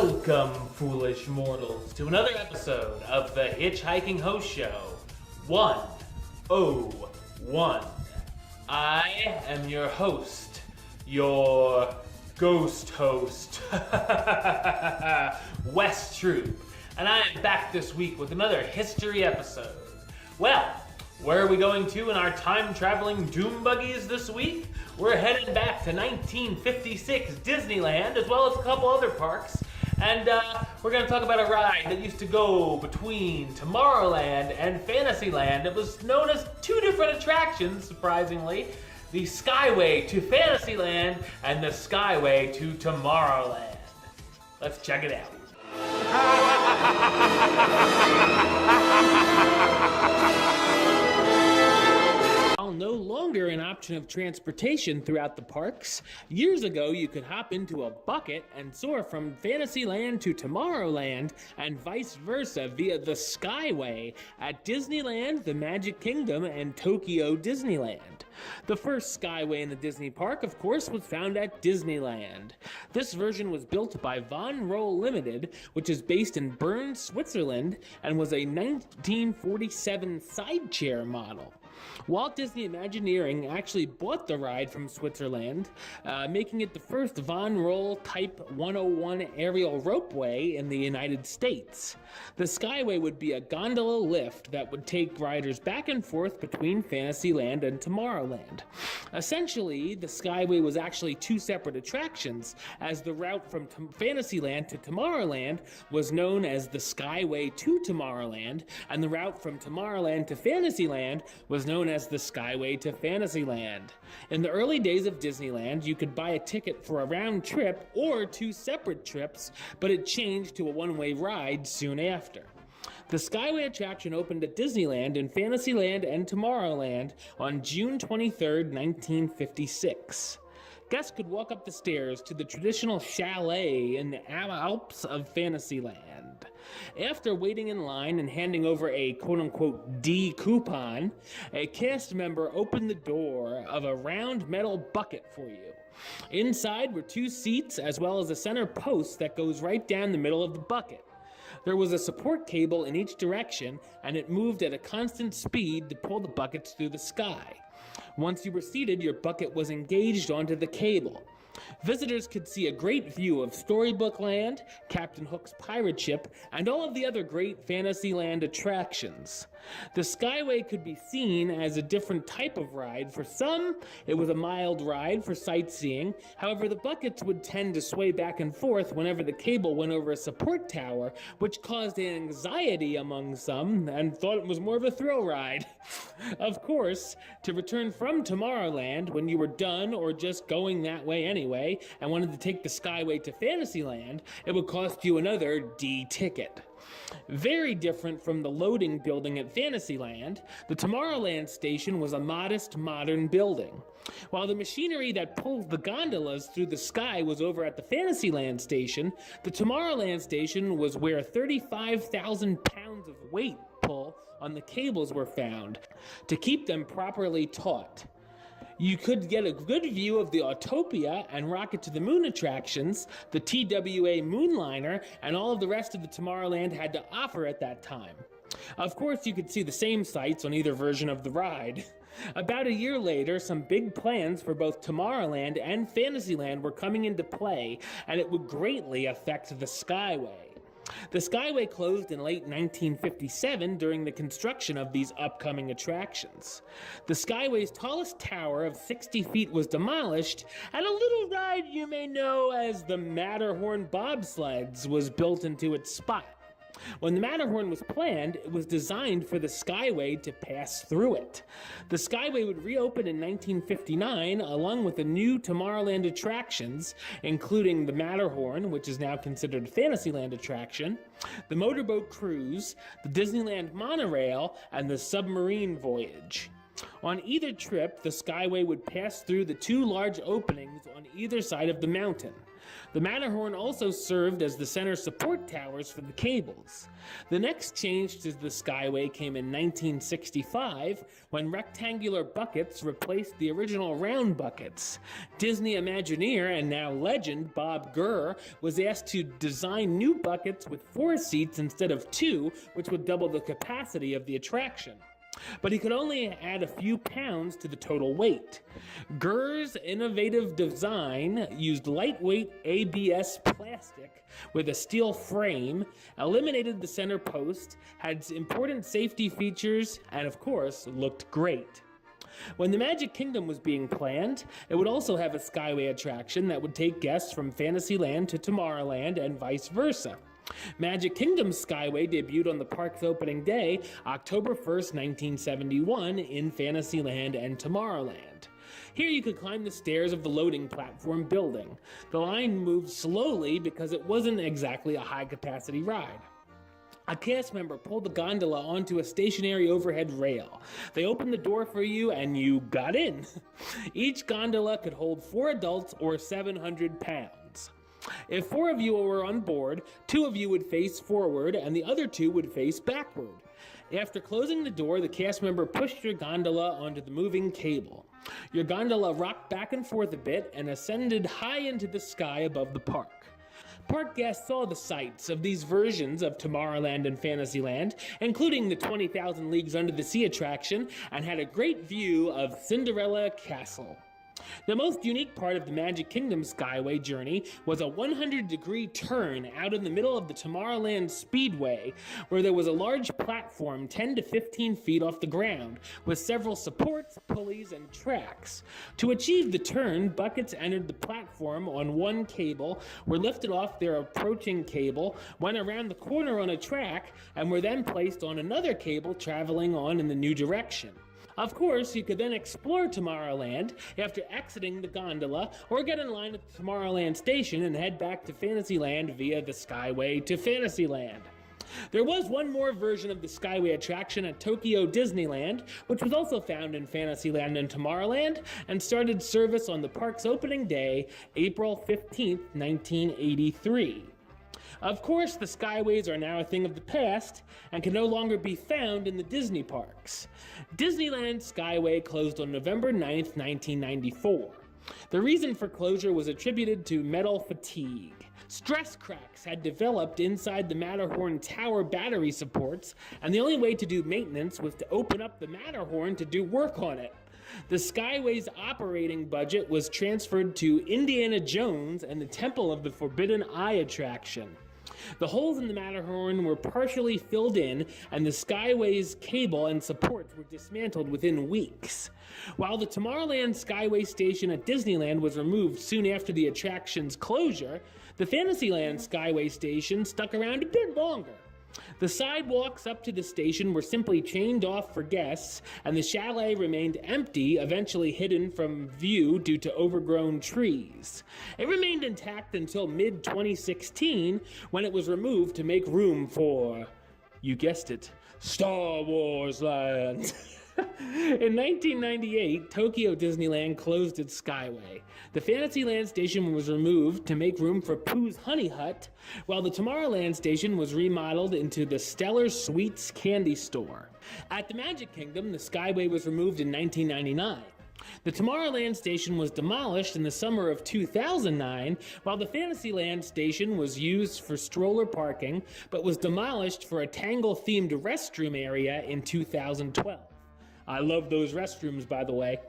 Welcome, foolish mortals, to another episode of the HitchHiking Hosts Show 101. I am your host, your ghost host, Wes Troop, and I am back this week with another history episode. Well, where are we going to in our time-traveling doom buggies this week? We're headed back to 1956 Disneyland, as well as a couple other parks. And we're going to talk about a ride that used to go between Tomorrowland and Fantasyland. It was known as two different attractions, surprisingly. The Skyway to Fantasyland and the Skyway to Tomorrowland. Let's check it out. While no longer an option of transportation throughout the parks, years ago you could hop into a bucket and soar from Fantasyland to Tomorrowland and vice versa via the Skyway at Disneyland, the Magic Kingdom, and Tokyo Disneyland. The first Skyway in the Disney park, of course, was found at Disneyland. This version was built by Von Roll Limited, which is based in Bern, Switzerland, and was a 1947 sidechair model. Walt Disney Imagineering actually bought the ride from Switzerland, making it the first Von Roll Type 101 aerial ropeway in the United States. The Skyway would be a gondola lift that would take riders back and forth between Fantasyland and Tomorrowland. Essentially, the Skyway was actually two separate attractions, as the route from Fantasyland to Tomorrowland was known as the Skyway to Tomorrowland, and the route from Tomorrowland to Fantasyland was known as the Skyway to Fantasyland. In the early days of Disneyland, you could buy a ticket for a round trip or two separate trips, but it changed to a one-way ride soon after. The Skyway attraction opened at Disneyland in Fantasyland and Tomorrowland on June 23, 1956. Guests could walk up the stairs to the traditional chalet in the Alps of Fantasyland. After waiting in line and handing over a quote-unquote D coupon, a cast member opened the door of a round metal bucket for you. Inside were two seats as well as a center post that goes right down the middle of the bucket. There was a support cable in each direction, and it moved at a constant speed to pull the buckets through the sky. Once you were seated, your bucket was engaged onto the cable. Visitors could see a great view of Storybook Land, Captain Hook's pirate ship, and all of the other great Fantasyland attractions. The Skyway could be seen as a different type of ride. For some, it was a mild ride for sightseeing. However, the buckets would tend to sway back and forth whenever the cable went over a support tower, which caused anxiety among some and thought it was more of a thrill ride. Of course, to return from Tomorrowland when you were done or just going that way anyway and wanted to take the Skyway to Fantasyland, it would cost you another D ticket. Very different from the loading building at Fantasyland, the Tomorrowland station was a modest, modern building. While the machinery that pulls the gondolas through the sky was over at the Fantasyland station, the Tomorrowland station was where 35,000 pounds of weight pull on the cables were found to keep them properly taut. You could get a good view of the Autopia and Rocket to the Moon attractions, the TWA Moonliner, and all of the rest of the Tomorrowland had to offer at that time. Of course, you could see the same sights on either version of the ride. About a year later, some big plans for both Tomorrowland and Fantasyland were coming into play, and it would greatly affect the Skyway. The Skyway closed in late 1957 during the construction of these upcoming attractions. The Skyway's tallest tower of 60 feet was demolished, and a little ride you may know as the Matterhorn bobsleds was built into its spot. When the Matterhorn was planned, it was designed for the Skyway to pass through it. The Skyway would reopen in 1959 along with the new Tomorrowland attractions, including the Matterhorn, which is now considered a Fantasyland attraction, the motorboat cruise, the Disneyland monorail, and the submarine voyage. On either trip, the Skyway would pass through the two large openings on either side of the mountain. The Matterhorn also served as the center support towers for the cables. The next change to the Skyway came in 1965 when rectangular buckets replaced the original round buckets. Disney Imagineer and now legend Bob Gurr was asked to design new buckets with 4 seats instead of 2, which would double the capacity of the attraction. But he could only add a few pounds to the total weight. Gurr's innovative design used lightweight ABS plastic with a steel frame, eliminated the center post, had important safety features, and of course, looked great. When the Magic Kingdom was being planned, it would also have a Skyway attraction that would take guests from Fantasyland to Tomorrowland and vice versa. Magic Kingdom's Skyway debuted on the park's opening day, October 1st, 1971, in Fantasyland and Tomorrowland. Here you could climb the stairs of the loading platform building. The line moved slowly because it wasn't exactly a high-capacity ride. A cast member pulled the gondola onto a stationary overhead rail. They opened the door for you and you got in. Each gondola could hold 4 adults or 700 pounds. If 4 of you were on board, 2 of you would face forward and the other 2 would face backward. After closing the door, the cast member pushed your gondola onto the moving cable. Your gondola rocked back and forth a bit and ascended high into the sky above the park. Park guests saw the sights of these versions of Tomorrowland and Fantasyland, including the 20,000 Leagues Under the Sea attraction, and had a great view of Cinderella Castle. The most unique part of the Magic Kingdom Skyway journey was a 100-degree turn out in the middle of the Tomorrowland Speedway, where there was a large platform 10 to 15 feet off the ground, with several supports, pulleys, and tracks. To achieve the turn, buckets entered the platform on one cable, were lifted off their approaching cable, went around the corner on a track, and were then placed on another cable traveling on in the new direction. Of course, you could then explore Tomorrowland after exiting the gondola, or get in line at the Tomorrowland station and head back to Fantasyland via the Skyway to Fantasyland. There was one more version of the Skyway attraction at Tokyo Disneyland, which was also found in Fantasyland and Tomorrowland, and started service on the park's opening day, April 15, 1983. Of course, the Skyways are now a thing of the past and can no longer be found in the Disney parks. Disneyland Skyway closed on November 9, 1994. The reason for closure was attributed to metal fatigue. Stress cracks had developed inside the Matterhorn tower battery supports, and the only way to do maintenance was to open up the Matterhorn to do work on it. The Skyway's operating budget was transferred to Indiana Jones and the Temple of the Forbidden Eye attraction. The holes in the Matterhorn were partially filled in, and the Skyway's cable and supports were dismantled within weeks. While the Tomorrowland Skyway station at Disneyland was removed soon after the attraction's closure, the Fantasyland Skyway station stuck around a bit longer. The sidewalks up to the station were simply chained off for guests, and the chalet remained empty, eventually hidden from view due to overgrown trees. It remained intact until mid-2016, when it was removed to make room for, you guessed it, Star Wars Land. In 1998, Tokyo Disneyland closed its Skyway. The Fantasyland station was removed to make room for Pooh's Honey Hut, while the Tomorrowland station was remodeled into the Stellar Sweets candy store. At the Magic Kingdom, the Skyway was removed in 1999. The Tomorrowland station was demolished in the summer of 2009, while the Fantasyland station was used for stroller parking, but was demolished for a Tangle-themed restroom area in 2012. I love those restrooms, by the way.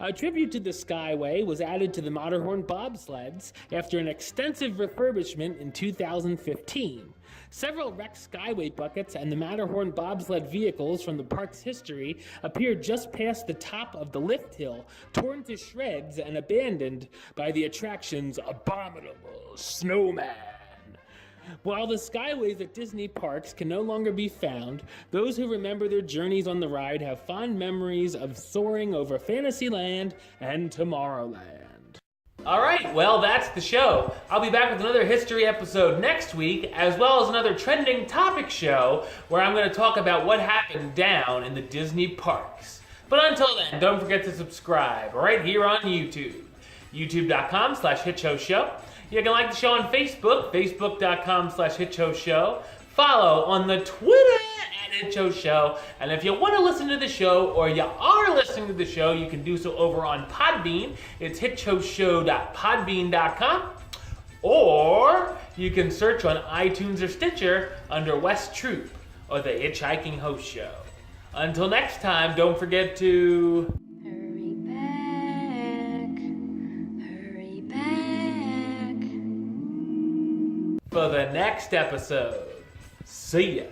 A tribute to the Skyway was added to the Matterhorn bobsleds after an extensive refurbishment in 2015. Several wrecked Skyway buckets and the Matterhorn bobsled vehicles from the park's history appeared just past the top of the lift hill, torn to shreds and abandoned by the attraction's abominable snowman. While the Skyways at Disney parks can no longer be found, those who remember their journeys on the ride have fond memories of soaring over Fantasyland and Tomorrowland. Alright, well that's the show. I'll be back with another history episode next week, as well as another trending topic show where I'm going to talk about what happened down in the Disney parks. But until then, don't forget to subscribe right here on YouTube. YouTube.com/HitchHostShow. You can like the show on Facebook, facebook.com/HitchHostShow. Follow on the Twitter at HitchHostShow. And if you want to listen to the show, or you are listening to the show, you can do so over on Podbean. It's hitchhostshow.podbean.com. Or you can search on iTunes or Stitcher under West Troop or the HitchHiking Host Show. Until next time, don't forget to hurry back for the next episode. See ya.